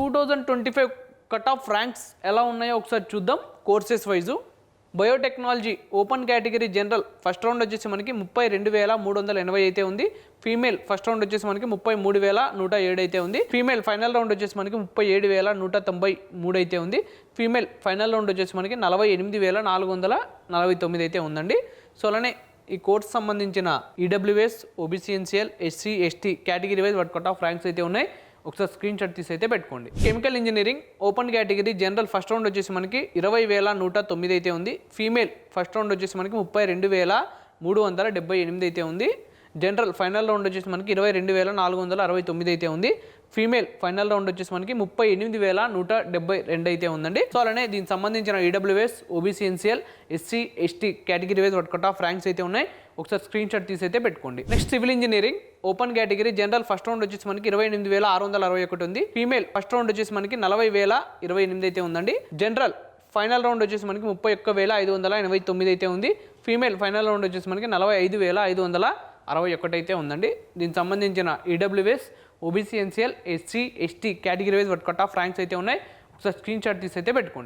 2025 cut off ranks ఎలా ఉన్నాయో ఒకసారి చూద్దాం. Courses wise biotechnology open category general first round వచ్చేసి మనకి 32,380 అయితే ఉంది. ఫీమేల్ ఫస్ట్ రౌండ్ వచ్చేసి మనకి 33,107 అయితే ఉంది. ఫీమేల్ ఫైనల్ రౌండ్ వచ్చేసి మనకి 37,193 అయితే ఉంది. ఫీమేల్ ఫైనల్ రౌండ్ వచ్చేసి మనకి 48,449 అయితే ఉందండి. సో అలానే ఈ కోర్స్ సంబంధించిన EWS, OBC NCL, SC, ST category wise వాటి కట్ ఆఫ్ ర్యాంక్స్ అయితే ఉన్నాయి. ఒకసారి స్క్రీన్ షాట్ తీసి అయితే పెట్టుకోండి. Chemical engineering open category general first round వచ్చేసి మనకి 20,109 అయితే ఉంది. ఫీమేల్ ఫస్ట్ రౌండ్ వచ్చేసి మనకి 32,378 అయితే ఉంది. జనరల్ ఫైనల్ రౌండ్ వచ్చేసి మనకి 22,469 అయితే ఉంది. ఫీమేల్ ఫైనల్ రౌండ్ వచ్చేసి మనకి 38,172 అయితే ఉందండి. సో అలానే దీనికి సంబంధించిన EWS, OBC NCL, SC, ST category wise వాటి కట్ ఆఫ్ ర్యాంక్స్ అయితే ఉన్నాయి. ఒకసారి స్క్రీన్ షాట్ తీసి అయితే పెట్టుకోండి. Next civil engineering open category general first round వచ్చేసి మనకి 28,661 ఉంది. ఫీమేల్ ఫస్ట్ రౌండ్ వచ్చేసి మనకి 40,028 అయితే ఉందండి. జనరల్ ఫైనల్ రౌండ్ వచ్చేసి మనకి 31,589 అయితే ఉంది. ఫీమేల్ ఫైనల్ రౌండ్ వచ్చేసి మనకి 45,561 అయితే ఉందండి. దీనికి సంబంధించిన EWS, OBC NCL, SC, ST category wise వాటి కట్ ఆఫ్ ర్యాంక్స్ అయితే ఉన్నాయి. ఒకసారి స్క్రీన్ షాట్ తీసి అయితే పెట్టుకోండి.